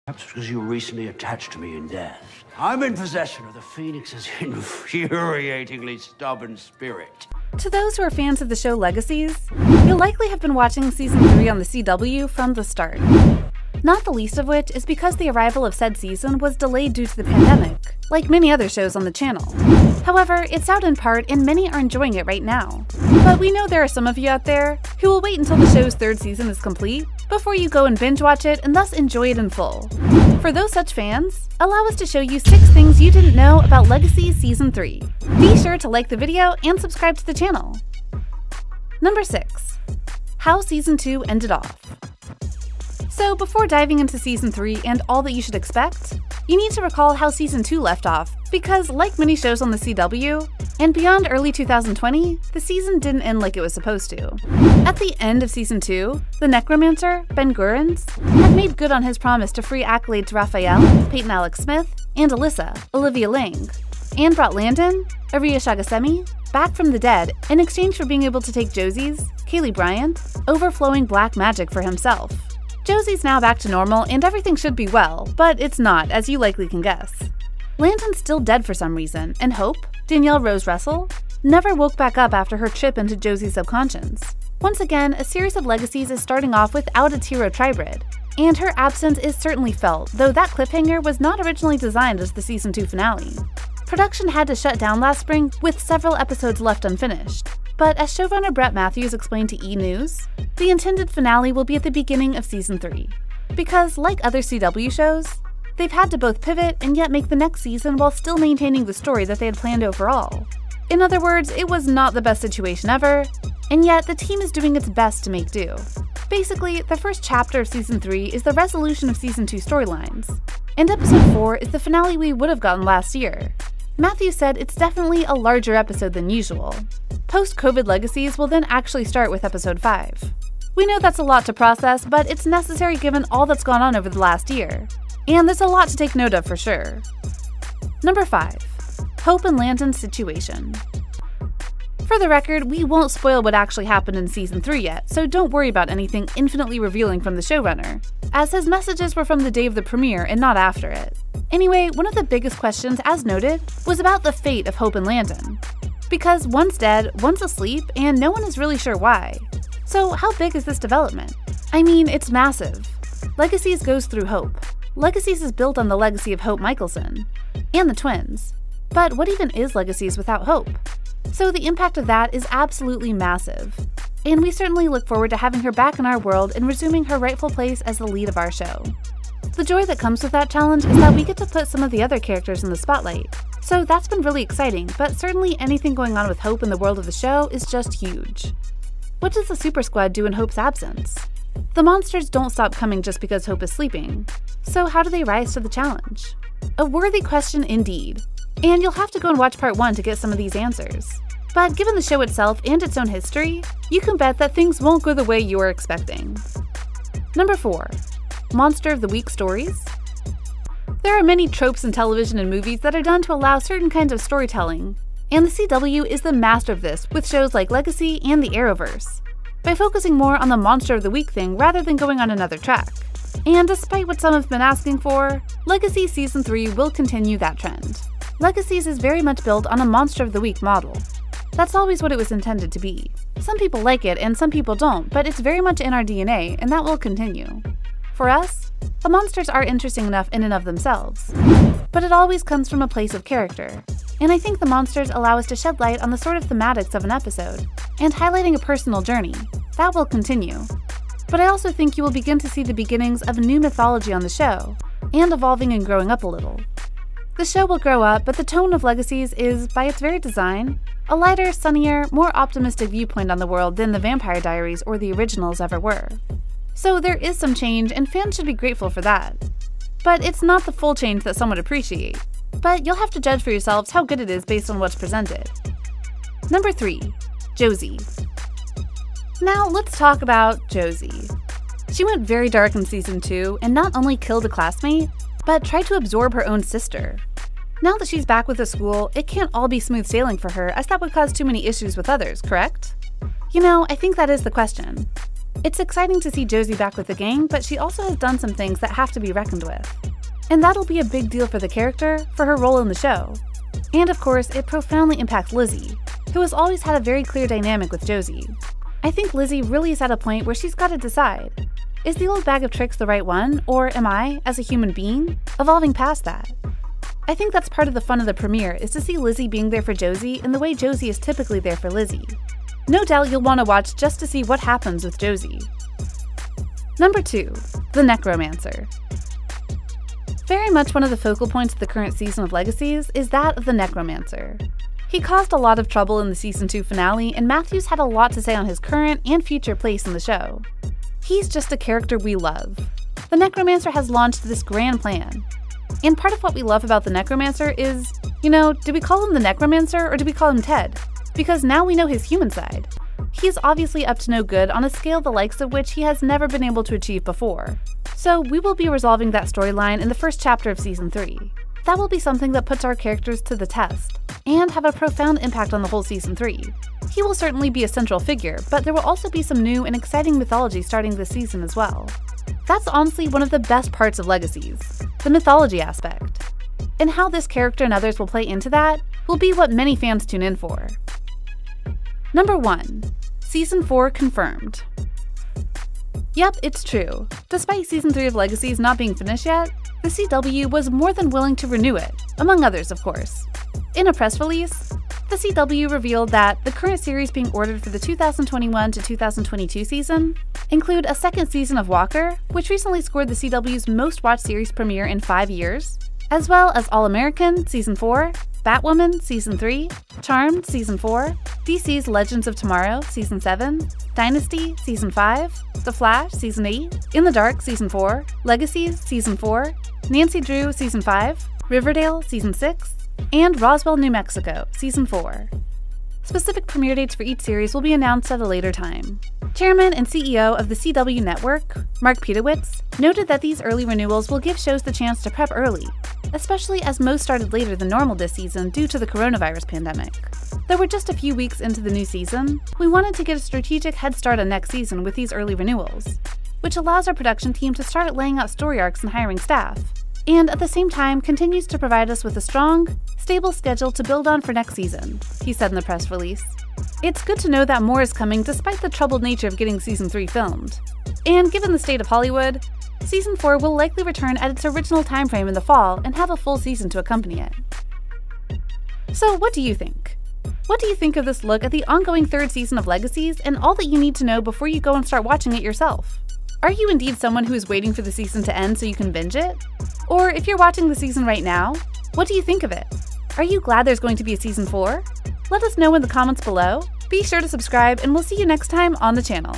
Perhaps because you recently attached to me in death. I'm in possession of the Phoenix's infuriatingly stubborn spirit. To those who are fans of the show Legacies, you'll likely have been watching Season 3 on the CW from the start. Not the least of which is because the arrival of said season was delayed due to the pandemic, like many other shows on the channel. However, it's out in part and many are enjoying it right now. But we know there are some of you out there who will wait until the show's 3rd season is complete before you go and binge watch it and thus enjoy it in full. For those such fans, allow us to show you 6 things you didn't know about Legacies Season 3. Be sure to like the video and subscribe to the channel. Number 6. How Season 2 ended off. So before diving into Season 3 and all that you should expect, you need to recall how Season 2 left off, because like many shows on the CW, and beyond early 2020, the season didn't end like it was supposed to. At the end of Season 2, the Necromancer, Ben Gurens, had made good on his promise to free accolades Raphael, Peyton Alex Smith, and Alyssa, Olivia Lang, and brought Landon, Aria Shagasemi, back from the dead in exchange for being able to take Josie's, Kaylee Bryant, overflowing black magic for himself. Josie's now back to normal and everything should be well, but it's not, as you likely can guess. Landon's still dead for some reason, and Hope, Danielle Rose Russell, never woke back up after her trip into Josie's subconscious. Once again, a series of Legacies is starting off without its hero Tribrid, and her absence is certainly felt, though that cliffhanger was not originally designed as the Season 2 finale. Production had to shut down last spring with several episodes left unfinished. But as showrunner Brett Matthews explained to E! News, the intended finale will be at the beginning of Season 3. Because, like other CW shows, they've had to both pivot and yet make the next season while still maintaining the story that they had planned overall. In other words, it was not the best situation ever, and yet the team is doing its best to make do. Basically, the first chapter of Season 3 is the resolution of Season 2 storylines, and Episode 4 is the finale we would have gotten last year. Matthews said it's definitely a larger episode than usual. Post-COVID Legacies will then actually start with Episode 5. We know that's a lot to process, but it's necessary given all that's gone on over the last year. And there's a lot to take note of for sure. Number 5. Hope and Landon's situation. For the record, we won't spoil what actually happened in Season 3 yet, so don't worry about anything infinitely revealing from the showrunner, as his messages were from the day of the premiere and not after it. Anyway, one of the biggest questions, as noted, was about the fate of Hope and Landon. Because one's dead, one's asleep, and no one is really sure why. So how big is this development? I mean, it's massive. Legacies goes through Hope. Legacies is built on the legacy of Hope Michelson, and the twins. But what even is Legacies without Hope? So the impact of that is absolutely massive. And we certainly look forward to having her back in our world and resuming her rightful place as the lead of our show. The joy that comes with that challenge is that we get to put some of the other characters in the spotlight. So that's been really exciting, but certainly anything going on with Hope in the world of the show is just huge. What does the Super Squad do in Hope's absence? The monsters don't stop coming just because Hope is sleeping. So how do they rise to the challenge? A worthy question indeed. And you'll have to go and watch Part 1 to get some of these answers. But given the show itself and its own history, you can bet that things won't go the way you are expecting. Number 4. Monster of the Week stories. There are many tropes in television and movies that are done to allow certain kinds of storytelling, and the CW is the master of this with shows like Legacy and the Arrowverse, by focusing more on the Monster of the Week thing rather than going on another track. And despite what some have been asking for, Legacy Season 3 will continue that trend. Legacies is very much built on a Monster of the Week model. That's always what it was intended to be. Some people like it and some people don't, but it's very much in our DNA, and that will continue. For us, the monsters are interesting enough in and of themselves, but it always comes from a place of character, and I think the monsters allow us to shed light on the sort of thematics of an episode, and highlighting a personal journey. That will continue. But I also think you will begin to see the beginnings of new mythology on the show, and evolving and growing up a little. The show will grow up, but the tone of Legacies is, by its very design, a lighter, sunnier, more optimistic viewpoint on the world than the Vampire Diaries or the originals ever were. So there is some change, and fans should be grateful for that. But it's not the full change that some would appreciate. But you'll have to judge for yourselves how good it is based on what's presented. Number 3. Josie. Now let's talk about Josie. She went very dark in Season 2 and not only killed a classmate, but tried to absorb her own sister. Now that she's back with the school, it can't all be smooth sailing for her, as that would cause too many issues with others, correct? You know, I think that is the question. It's exciting to see Josie back with the gang, but she also has done some things that have to be reckoned with. And that'll be a big deal for the character, for her role in the show. And of course, it profoundly impacts Lizzie, who has always had a very clear dynamic with Josie. I think Lizzie really is at a point where she's got to decide. Is the old bag of tricks the right one, or am I, as a human being, evolving past that? I think that's part of the fun of the premiere, is to see Lizzie being there for Josie in the way Josie is typically there for Lizzie. No doubt you'll want to watch just to see what happens with Josie. Number 2. The Necromancer. Very much one of the focal points of the current season of Legacies is that of the Necromancer. He caused a lot of trouble in the Season 2 finale, and Matthews had a lot to say on his current and future place in the show. He's just a character we love. The Necromancer has launched this grand plan. And part of what we love about the Necromancer is, do we call him the Necromancer or do we call him Ted? Because now we know his human side. He's obviously up to no good on a scale the likes of which he has never been able to achieve before. So we will be resolving that storyline in the first chapter of Season 3. That will be something that puts our characters to the test, and have a profound impact on the whole Season 3. He will certainly be a central figure, but there will also be some new and exciting mythology starting this season as well. That's honestly one of the best parts of Legacies, the mythology aspect. And how this character and others will play into that will be what many fans tune in for. Number 1. Season 4 confirmed. Yep, it's true. Despite Season 3 of Legacies not being finished yet, the CW was more than willing to renew it, among others, of course. In a press release, the CW revealed that the current series being ordered for the 2021 to 2022 season include a second season of Walker, which recently scored the CW's most watched series premiere in 5 years, as well as All-American Season 4, Batwoman Season 3, Charmed Season 4, DC's Legends of Tomorrow Season 7, Dynasty Season 5, The Flash Season 8, In the Dark Season 4, Legacies Season 4, Nancy Drew Season 5, Riverdale Season 6, and Roswell, New Mexico Season 4. Specific premiere dates for each series will be announced at a later time. Chairman and CEO of the CW network, Mark Pedowitz, noted that these early renewals will give shows the chance to prep early, especially as most started later than normal this season due to the coronavirus pandemic. Though we're just a few weeks into the new season, we wanted to get a strategic head start on next season with these early renewals, which allows our production team to start laying out story arcs and hiring staff, and at the same time continues to provide us with a strong, stable schedule to build on for next season, he said in the press release. It's good to know that more is coming despite the troubled nature of getting Season 3 filmed. And given the state of Hollywood, Season 4 will likely return at its original timeframe in the fall and have a full season to accompany it. So what do you think? What do you think of this look at the ongoing third season of Legacies and all that you need to know before you go and start watching it yourself? Are you indeed someone who is waiting for the season to end so you can binge it? Or if you're watching the season right now, what do you think of it? Are you glad there's going to be a Season 4? Let us know in the comments below. Be sure to subscribe, and we'll see you next time on the channel.